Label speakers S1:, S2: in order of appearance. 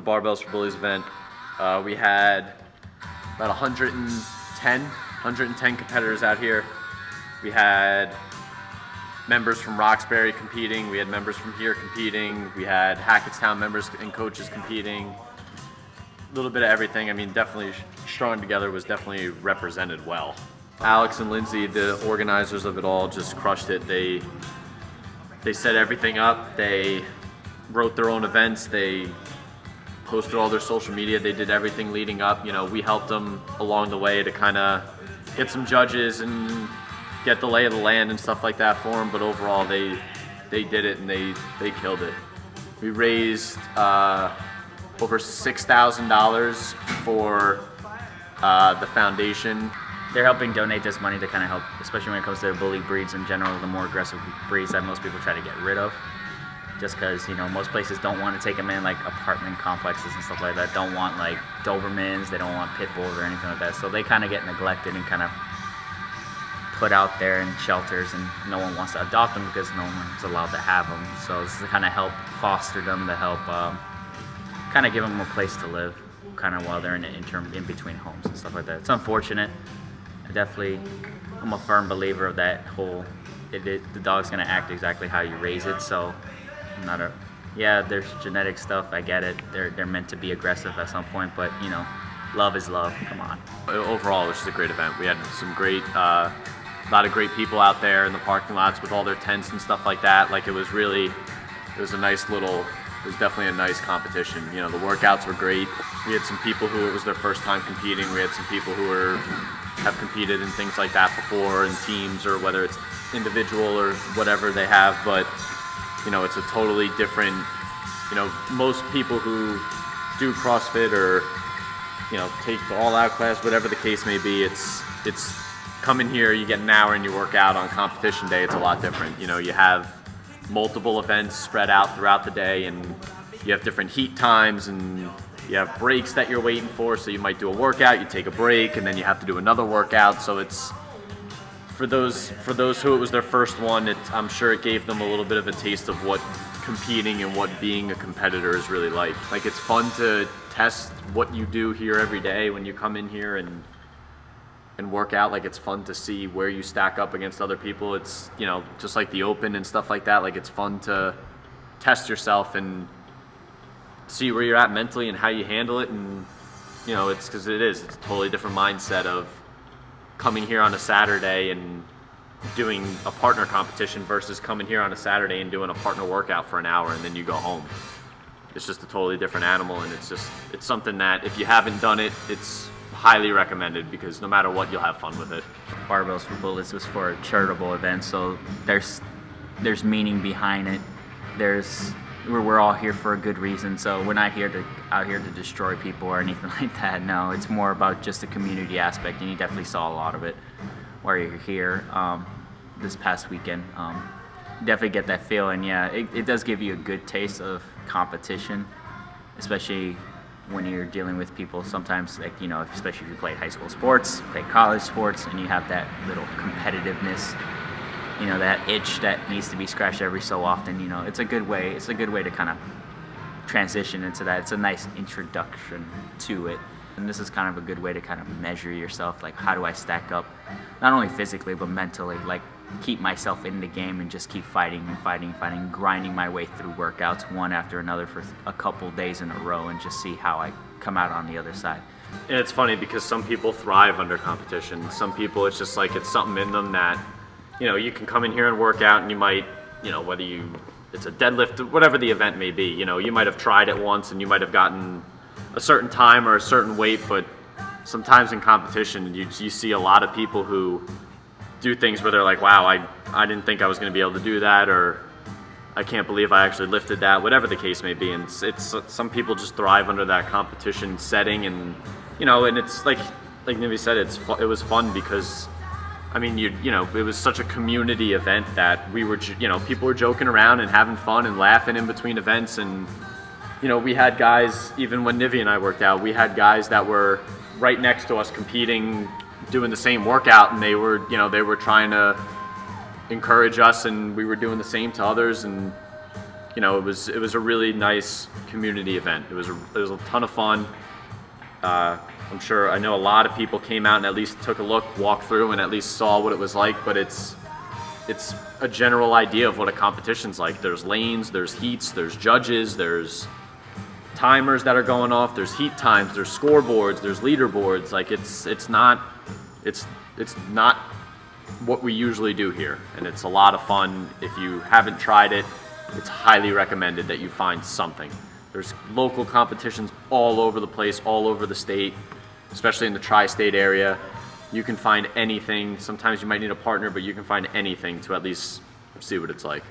S1: Barbells for Bullies event. We had about 110 competitors out here. We had members from Roxbury competing. We had members from here competing. We had Hackettstown members and coaches competing. A little bit of everything. I mean, definitely Strong Together was definitely represented well. Alex and Lindsay, the organizers of it all, just crushed it. They set everything up. They wrote their own events. They posted all their social media. They did everything leading up. You know, we helped them along the way to kind of get some judges and get the lay of the land and stuff like that for them. But overall, they did it and they killed it. We raised over $6,000 for the foundation.
S2: They're helping donate this money to kind of help, especially when it comes to the bully breeds in general, the more aggressive breeds that most people try to get rid of. Just because, you know, most places don't want to take them in, like apartment complexes and stuff like that. Don't want like Dobermans, they don't want pit bulls or anything like that. So they kind of get neglected and kind of put out there in shelters, and no one wants to adopt them because no one's allowed to have them. So this is to kind of help foster them, to help kind of give them a place to live, kind of while they're in the interim, in between homes and stuff like that. It's unfortunate. I'm a firm believer of that whole, the dog's gonna act exactly how you raise it. So I'm not there's genetic stuff, I get it. They're meant to be aggressive at some point, but you know, love is love, come on.
S1: Overall, it was just a great event. We had some great, a lot of great people out there in the parking lots with all their tents and stuff like that. Like it was a nice little, it was definitely a nice competition. You know, the workouts were great. We had some people who it was their first time competing. We had some people who have competed in things like that before in teams, or whether it's individual or whatever they have. But you know, it's a totally different, you know, most people who do CrossFit or, you know, take the all-out class, whatever the case may be, it's come in here, you get an hour and you work out. On competition day, it's a lot different. You know, you have multiple events spread out throughout the day, and you have different heat times, and you have breaks that you're waiting for. So you might do a workout, you take a break, and then you have to do another workout. So it's, for those who it was their first one, I'm sure it gave them a little bit of a taste of what competing and what being a competitor is really like. Like, it's fun to test what you do here every day when you come in here and work out. Like, it's fun to see where you stack up against other people. It's, you know, just like the open and stuff like that. Like, it's fun to test yourself and see where you're at mentally and how you handle it. And you know, it's because it's a totally different mindset of coming here on a Saturday and doing a partner competition versus coming here on a Saturday and doing a partner workout for an hour and then you go home. It's just a totally different animal, and it's something that if you haven't done it, it's highly recommended, because no matter what, you'll have fun with it.
S2: Barbells for Bullies was for a charitable event, so there's meaning behind it. We're all here for a good reason, so we're not out here to destroy people or anything like that. No, it's more about just the community aspect, and you definitely saw a lot of it while you're here this past weekend. Definitely get that feel, and yeah, it does give you a good taste of competition, especially when you're dealing with people sometimes, like, you know, especially if you play high school sports, play college sports, and you have that little competitiveness, you know, that itch that needs to be scratched every so often. You know, it's a good way to kind of transition into that. It's a nice introduction to it, and this is kind of a good way to kind of measure yourself, like, how do I stack up, not only physically but mentally, like keep myself in the game and just keep fighting, grinding my way through workouts one after another for a couple days in a row, and just see how I come out on the other side.
S1: And it's funny because some people thrive under competition. Some people, it's just like, it's something in them that, you know, you can come in here and work out, and you might, you know, whether it's a deadlift, whatever the event may be, you know, you might have tried it once and you might have gotten a certain time or a certain weight, but sometimes in competition, you see a lot of people who do things where they're like, wow, I didn't think I was going to be able to do that, or I can't believe I actually lifted that, whatever the case may be. And it's some people just thrive under that competition setting, and you know, and it's like Nivi said, it was fun because, I mean, you know, it was such a community event that we were, you know, people were joking around and having fun and laughing in between events. And you know, we had guys, even when Nivi and I worked out, we had guys that were right next to us competing, doing the same workout, and they were trying to encourage us, and we were doing the same to others. And you know, it was a really nice community event. It was a ton of fun. I'm sure, I know a lot of people came out and at least took a look, walked through, and at least saw what it was like, but it's a general idea of what a competition's like. There's lanes, there's heats, there's judges, there's timers that are going off, there's heat times, there's scoreboards, there's leaderboards. Like it's not what we usually do here, and it's a lot of fun. If you haven't tried it, it's highly recommended that you find something. There's local competitions all over the place, all over the state, especially in the tri-state area. You can find anything. Sometimes you might need a partner, but you can find anything to at least see what it's like.